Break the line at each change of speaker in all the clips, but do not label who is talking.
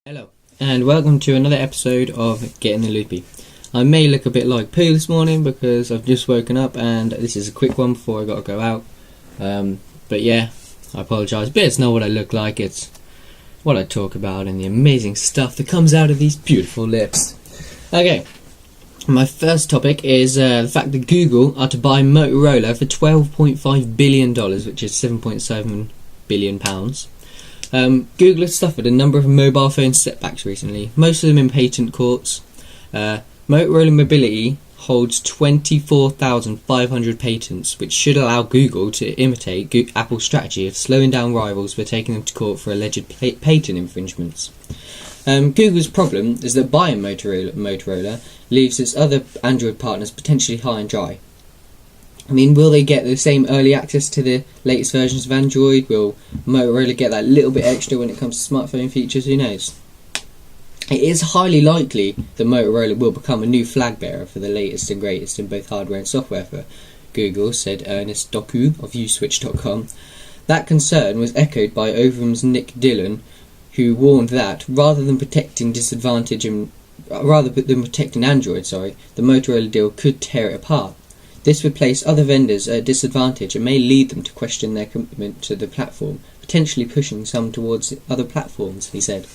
Hello, and welcome to another episode of Getting the Loopy. I may look a bit like poo this morning because I've just woken up and this is a quick one before I got to go out. But yeah, I apologise, but it's not what I look like, it's what I talk about and the amazing stuff that comes out of these beautiful lips. Okay, my first topic is the fact that Google are to buy Motorola for $12.5 billion, which is £7.7 billion. Google has suffered a number of mobile phone setbacks recently, most of them in patent courts. Motorola Mobility holds 24,500 patents, which should allow Google to imitate Apple's strategy of slowing down rivals by taking them to court for alleged patent infringements. Google's problem is that buying Motorola leaves its other Android partners potentially high and dry. I mean, will they get the same early access to the latest versions of Android? Will Motorola get that little bit extra when it comes to smartphone features? Who knows? It is highly likely that Motorola will become a new flag bearer for the latest and greatest in both hardware and software for Google, said Ernest Doku of uswitch.com. That concern was echoed by Overham's Nick Dillon, who warned that rather than protecting Android, the Motorola deal could tear it apart. This would place other vendors at a disadvantage and may lead them to question their commitment to the platform, potentially pushing some towards other platforms, he said.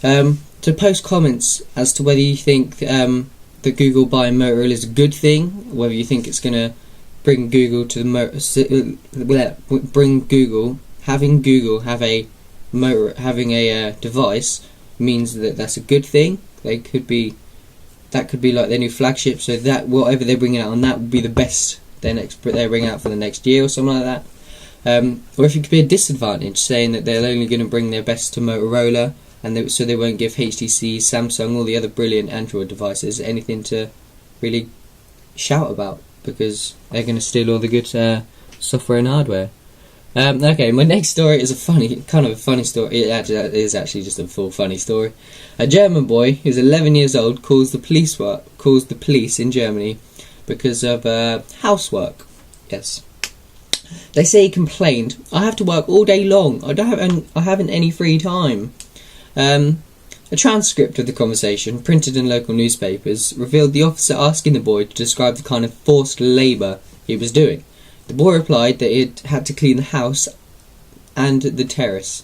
To post comments as to whether you think that Google buying Motorola is a good thing, whether you think it's going to bring Google to having Google have a device means that that's a good thing. That could be like their new flagship, so that whatever they're bringing out on that would be the best they're bringing out for the next year or something like that. Or if it could be a disadvantage, saying that they're only going to bring their best to Motorola, and so they won't give HTC, Samsung, all the other brilliant Android devices anything to really shout about, because they're going to steal all the good software and hardware. Okay, my next story is a funny story. It is actually just a full funny story. A German boy who's 11 years old calls the police in Germany because of housework. Yes, they say he complained, "I have to work all day long. I haven't any free time." A transcript of the conversation, printed in local newspapers, revealed the officer asking the boy to describe the kind of forced labour he was doing. The boy replied that he had to clean the house and the terrace.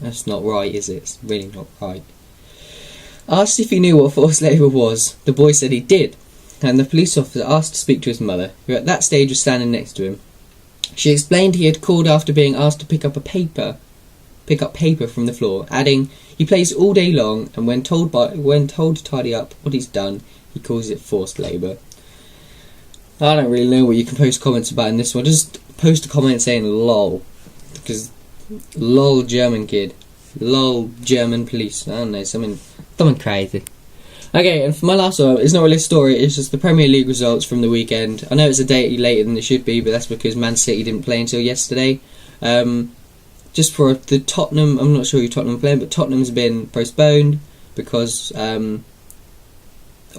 That's not right, is it? It's really not right. Asked if he knew what forced labour was, the boy said he did, and the police officer asked to speak to his mother, who at that stage was standing next to him. She explained he had called after being asked to pick up paper from the floor, adding, he plays all day long, and when told to tidy up what he's done, he calls it forced labour. I don't really know what you can post comments about in this one. Just post a comment saying lol, because lol German kid, lol German police. I don't know, something crazy. Okay, and for my last one, it's not really a story, it's just the Premier League results from the weekend. I know it's a day later than it should be, but that's because Man City didn't play until yesterday. Just for the Tottenham, I'm not sure who Tottenham are playing, but Tottenham's been postponed because,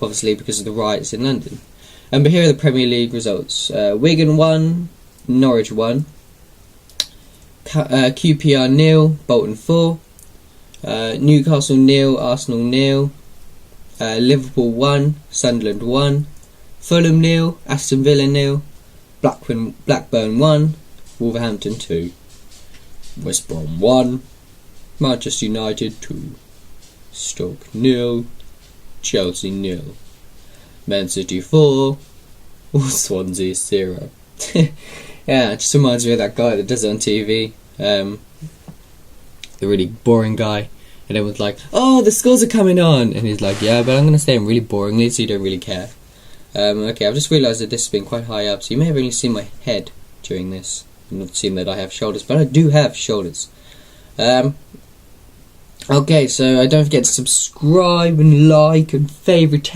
obviously because of the riots in London. But here are the Premier League results. Wigan 1, Norwich 1, QPR 0, Bolton 4, Newcastle 0, Arsenal 0, Liverpool 1, Sunderland 1, Fulham 0, Aston Villa 0, Blackburn 1, Wolverhampton 2, West Brom 1, Manchester United 2, Stoke 0, Chelsea 0, Man City 4, Swansea 0. Yeah, it just reminds me of that guy that does it on TV. The really boring guy. And everyone's like, oh, the scores are coming on. And he's like, yeah, but I'm going to say them really boringly so you don't really care. Okay, I've just realised that this has been quite high up, so you may have only seen my head during this. You've not seen that I have shoulders, but I do have shoulders. Okay, so don't forget to subscribe and like and favourite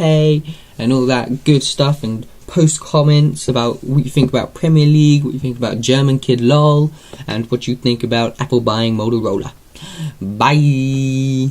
and all that good stuff, and post comments about what you think about Premier League, what you think about German kid lol, and what you think about Apple buying Motorola. Bye!